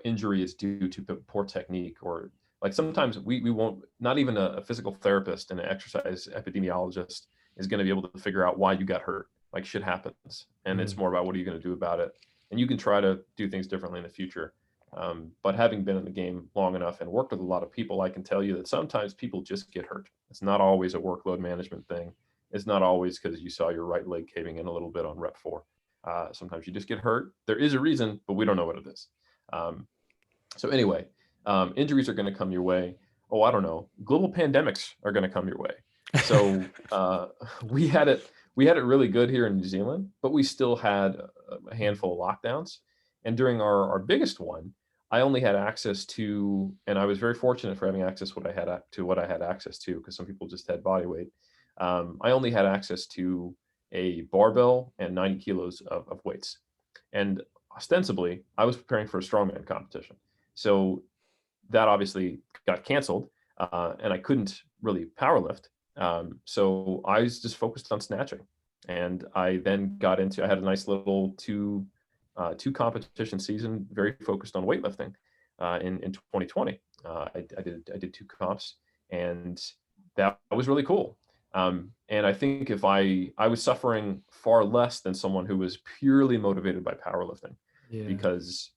injury is due to poor technique, or like sometimes we won't, not even a physical therapist and an exercise epidemiologist is going to be able to figure out why you got hurt. Like, shit happens. And it's more about what are you going to do about it? And you can try to do things differently in the future. But having been in the game long enough and worked with a lot of people, I can tell you that sometimes people just get hurt. It's not always a workload management thing. It's not always because you saw your right leg caving in a little bit on rep 4. Sometimes you just get hurt. There is a reason, but we don't know what it is. So anyway, injuries are going to come your way. Oh, I don't know. Global pandemics are going to come your way. So we had it really good here in New Zealand, but we still had a handful of lockdowns. And during our biggest one, I only had access to, and I was very fortunate for having access what I had access to, because some people just had body weight. I only had access to a barbell and 90 kilos of weights. And ostensibly, I was preparing for a strongman competition. So that obviously got canceled, and I couldn't really powerlift. So I was just focused on snatching. And I then I had a nice little two competition season, very focused on weightlifting in 2020. I did 2 comps, and that was really cool. And I think if I was suffering far less than someone who was purely motivated by powerlifting, because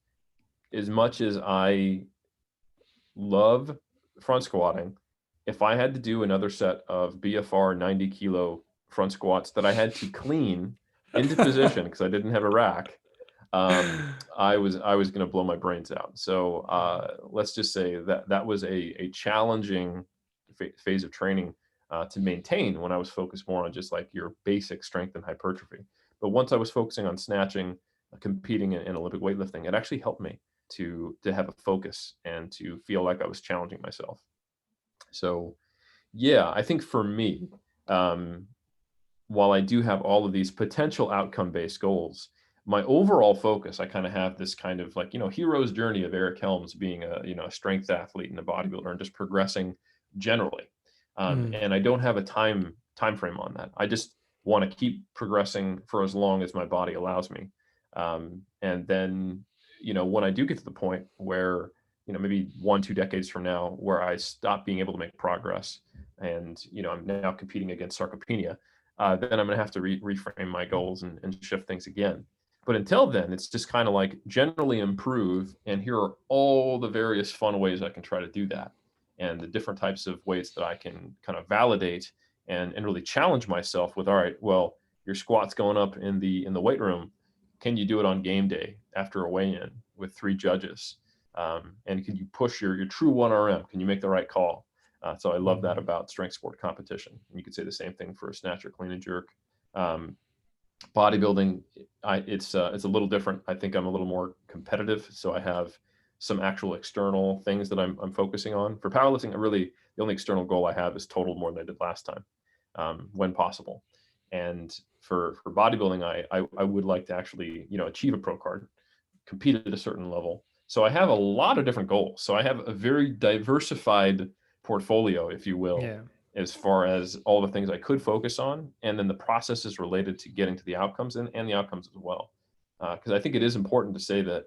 as much as I love front squatting, if I had to do another set of BFR 90 kilo front squats that I had to clean into position because I didn't have a rack, I was going to blow my brains out. So let's just say that was a challenging phase of training to maintain, when I was focused more on just like your basic strength and hypertrophy. But once I was focusing on snatching, competing in Olympic weightlifting, it actually helped me to have a focus and to feel like I was challenging myself. So yeah, I think for me, while I do have all of these potential outcome-based goals, my overall focus, I kind of have this kind of like, hero's journey of Eric Helms being a strength athlete and a bodybuilder and just progressing generally. And I don't have a time frame on that. I just want to keep progressing for as long as my body allows me. And then, when I do get to the point where, maybe 1-2 decades from now, where I stop being able to make progress and, I'm now competing against sarcopenia, then I'm going to have to reframe my goals and shift things again. But until then, it's just kind of like generally improve. And here are all the various fun ways I can try to do that, and the different types of ways that I can kind of validate and really challenge myself with, all right, well, your squat's going up in the weight room. Can you do it on game day after a weigh-in with 3 judges? And can you push your true 1RM? Can you make the right call? So I love that about strength sport competition. And you could say the same thing for a snatch or clean and jerk. Bodybuilding, it's a little different. I think I'm a little more competitive, so I have some actual external things that I'm focusing on. For powerlifting, the only external goal I have is total more than I did last time, when possible. And for bodybuilding, I would like to actually, achieve a pro card, compete at a certain level. So I have a lot of different goals. So I have a very diversified portfolio, if you will, Yeah. as far as all the things I could focus on, and then the processes related to getting to the outcomes and the outcomes as well. Because I think it is important to say that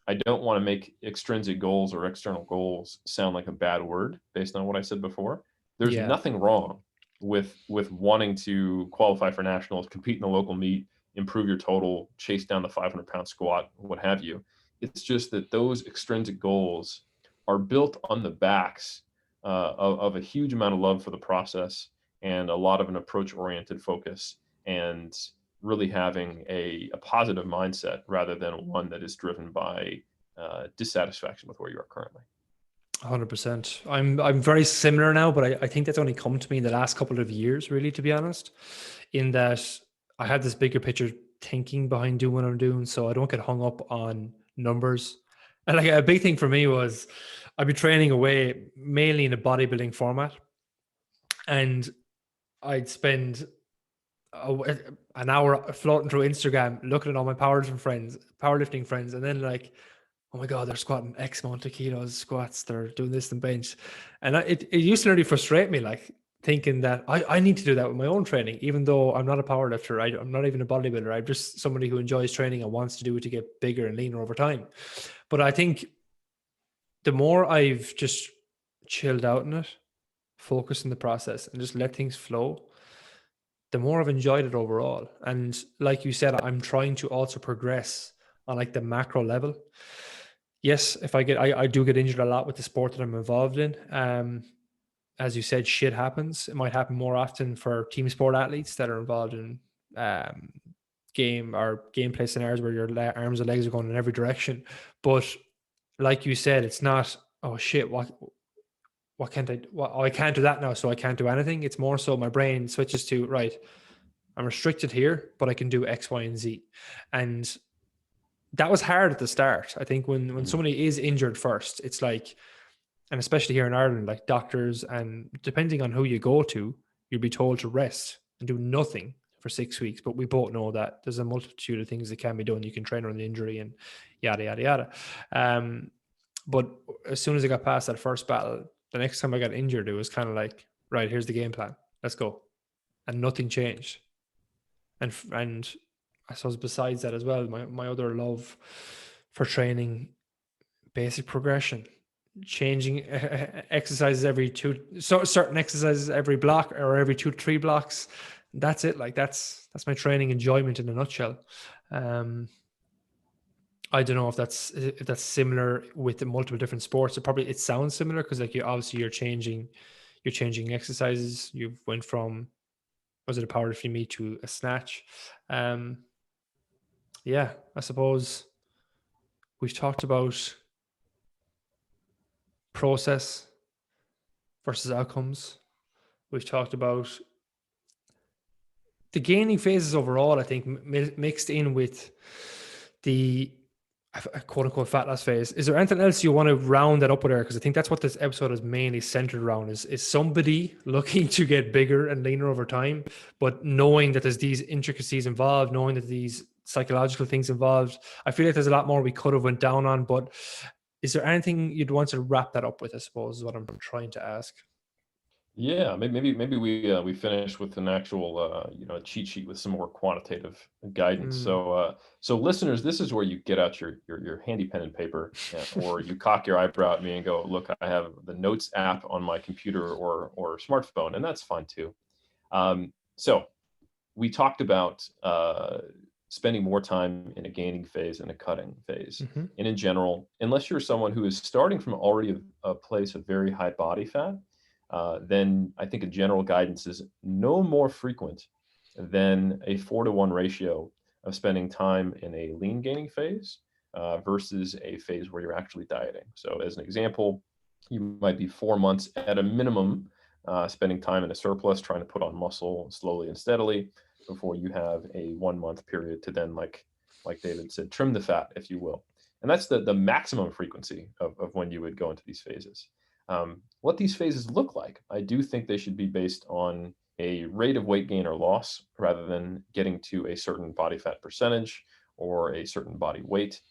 I don't want to make extrinsic goals or external goals sound like a bad word based on what I said before. There's Yeah. nothing wrong with wanting to qualify for nationals, compete in the local meet, improve your total, chase down the 500-pound squat, what have you. It's just that those extrinsic goals are built on the backs of a huge amount of love for the process and a lot of an approach-oriented focus, and really having a positive mindset rather than one that is driven by dissatisfaction with where you are currently. 100%. I'm very similar now, but I think that's only come to me in the last couple of years, really, to be honest, in that I have this bigger picture thinking behind doing what I'm doing, so I don't get hung up on numbers. And like a big thing for me was I'd be training away mainly in a bodybuilding format, and I'd spend an hour floating through Instagram looking at all my powerlifting friends, and then like, oh my God, they're squatting X amount of kilos squats, they're doing this and bench. And it used to really frustrate me, like thinking that I need to do that with my own training, even though I'm not a power lifter. I'm not even a bodybuilder. I'm just somebody who enjoys training and wants to do it to get bigger and leaner over time. But I think the more I've just chilled out in it, focused on the process and just let things flow, the more I've enjoyed it overall. And like you said, I'm trying to also progress on like the macro level. Yes, if I do get injured a lot with the sport that I'm involved in. As you said, shit happens. It might happen more often for team sport athletes that are involved in um, gameplay scenarios where your arms and legs are going in every direction. But like you said, it's not, oh shit, what can't I, I can't do that now, so I can't do anything. It's more so my brain switches to, right, I'm restricted here, but I can do X, Y, and Z. And that was hard at the start. I think when somebody is injured first, it's like, and especially here in Ireland, like doctors, and depending on who you go to, you'll be told to rest and do nothing for 6 weeks. But we both know that there's a multitude of things that can be done. You can train around the injury and yada, yada, yada. But as soon as I got past that first battle, the next time I got injured, it was kind of like, right, here's the game plan. Let's go. And nothing changed. And I suppose besides that as well, my other love for training, basic progression, changing exercises certain exercises every block or every 2 to 3 blocks. That's it. Like that's my training enjoyment in a nutshell. I don't know if that's similar with the multiple different sports. It sounds similar because like you're changing exercises. You've went from, was it a powerlifting meet to a snatch? Yeah, I suppose we've talked about process versus outcomes. We've talked about the gaining phases overall, I think, mixed in with the quote unquote fat loss phase. Is there anything else you want to round that up with there? Because I think that's what this episode is mainly centered around, is somebody looking to get bigger and leaner over time, but knowing that there's these intricacies involved, knowing that these psychological things involved. I feel like there's a lot more we could have went down on, but is there anything you'd want to wrap that up with, I suppose, is what I'm trying to ask. Yeah, maybe we finish with an actual cheat sheet with some more quantitative guidance. So listeners, this is where you get out your handy pen and paper, or you cock your eyebrow at me and go, look, I have the Notes app on my computer or smartphone, and that's fun too. So we talked about spending more time in a gaining phase than a cutting phase. Mm-hmm. And in general, unless you're someone who is starting from already a place of very high body fat, then I think a general guidance is no more frequent than a 4-to-1 ratio of spending time in a lean gaining phase versus a phase where you're actually dieting. So as an example, you might be 4 months at a minimum spending time in a surplus, trying to put on muscle slowly and steadily before you have a 1 month period to then, like David said, trim the fat, if you will. And that's the maximum frequency of when you would go into these phases. What these phases look like, I do think they should be based on a rate of weight gain or loss rather than getting to a certain body fat percentage or a certain body weight.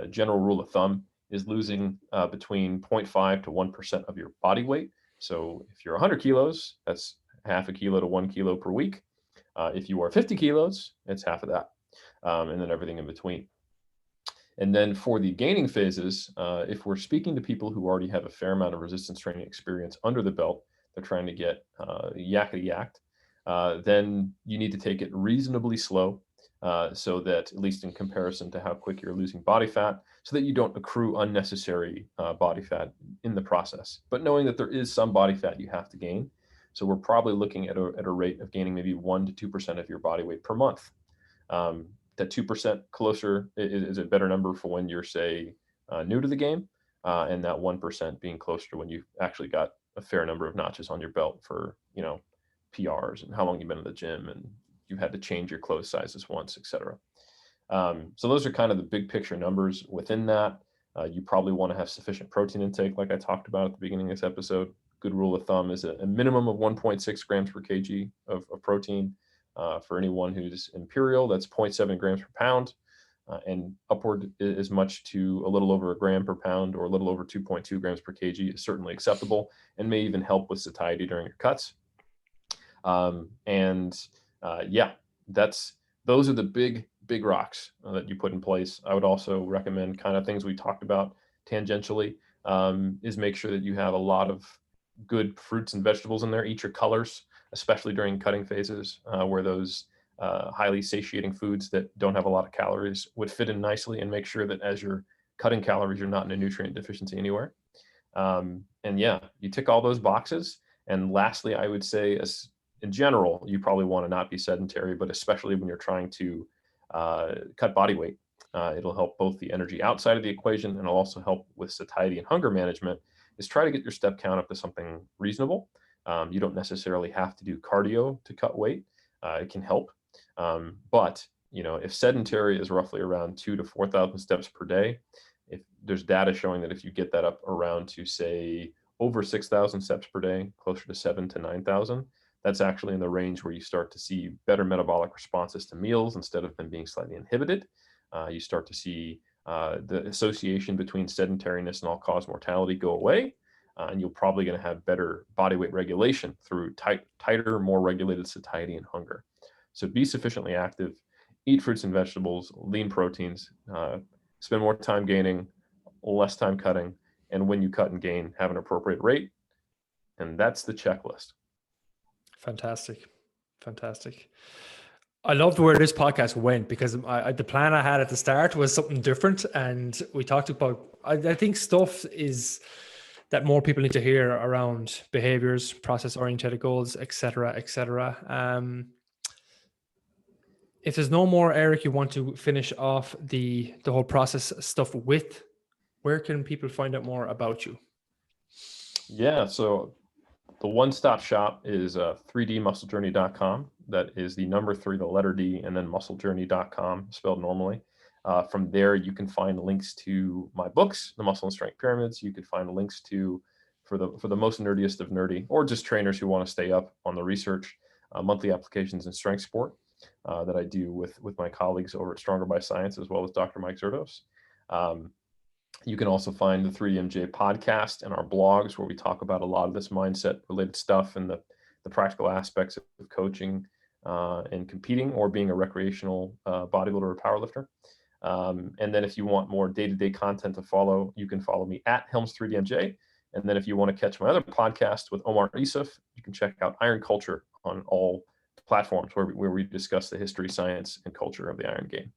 General rule of thumb is losing between 0.5 to 1% of your body weight. So if you're 100 kilos, that's half a kilo to 1 kilo per week. If you are 50 kilos, it's half of that, and then everything in between. And then for the gaining phases, if we're speaking to people who already have a fair amount of resistance training experience under the belt, they're trying to get yakety yacked, then you need to take it reasonably slow so that, at least in comparison to how quick you're losing body fat, so that you don't accrue unnecessary body fat in the process. But knowing that there is some body fat you have to gain. So we're probably looking at a rate of gaining maybe 1 to 2% of your body weight per month. That 2% closer is a better number for when you're, say, new to the game, and that 1% being closer to when you've actually got a fair number of notches on your belt for, PRs and how long you've been in the gym and you've had to change your clothes sizes once, etc. So those are kind of the big picture numbers. Within that, you probably want to have sufficient protein intake, like I talked about at the beginning of this episode. Good rule of thumb is a minimum of 1.6 grams per kg of protein. For anyone who's imperial, that's 0.7 grams per pound, and upward as much to a little over a gram per pound or a little over 2.2 grams per kg is certainly acceptable and may even help with satiety during your cuts. Those are the big rocks that you put in place. I would also recommend kind of things we talked about tangentially, is make sure that you have a lot of good fruits and vegetables in there. Eat your colors, especially during cutting phases, where those highly satiating foods that don't have a lot of calories would fit in nicely, and make sure that as you're cutting calories, you're not in a nutrient deficiency anywhere. You tick all those boxes. And lastly, I would say, as in general, you probably want to not be sedentary, but especially when you're trying to cut body weight. It'll help both the energy outside of the equation, and it'll also help with satiety and hunger management, is try to get your step count up to something reasonable. You don't necessarily have to do cardio to cut weight. It can help. But if sedentary is roughly around 2,000 to 4,000 steps per day, if there's data showing that if you get that up around to, say, over 6,000 steps per day, closer to 7,000 to 9,000, that's actually in the range where you start to see better metabolic responses to meals instead of them being slightly inhibited. You start to see the association between sedentariness and all-cause mortality go away, and you're probably going to have better body weight regulation through tighter, more regulated satiety and hunger. So be sufficiently active, eat fruits and vegetables, lean proteins, spend more time gaining, less time cutting, and when you cut and gain, have an appropriate rate. And that's the checklist. Fantastic. I loved where this podcast went, because the plan I had at the start was something different. And we talked about, I think, stuff is that more people need to hear around behaviors, process-oriented goals, et cetera. If there's no more, Eric, you want to finish off the whole process stuff with, where can people find out more about you? Yeah, so the one-stop shop is 3dmusclejourney.com. That is the number 3, the letter D, and then musclejourney.com, spelled normally. From there, you can find links to my books, The Muscle and Strength Pyramids. You can find links to, for the most nerdiest of nerdy, or just trainers who want to stay up on the research, monthly applications in strength sport that I do with my colleagues over at Stronger by Science, as well as Dr. Mike Zerdos. You can also find the 3DMJ podcast and our blogs, where we talk about a lot of this mindset related stuff and the practical aspects of coaching and competing, or being a recreational bodybuilder or powerlifter. And then if you want more day-to-day content to follow, you can follow me at Helms 3DMJ. And then if you want to catch my other podcast with Omar Isuf, you can check out Iron Culture on all platforms, where we discuss the history, science, and culture of the iron game.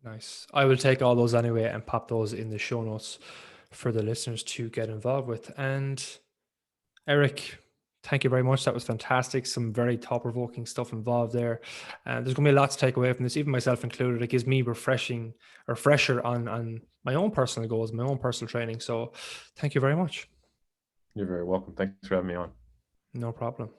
Nice. I will take all those anyway and pop those in the show notes for the listeners to get involved with. And Eric, Thank you very much. That was fantastic. Some very thought-provoking stuff involved there. There's going to be a lot to take away from this, even myself included. It gives me fresher on my own personal goals, my own personal training. So thank you very much. You're very welcome. Thanks for having me on. No problem.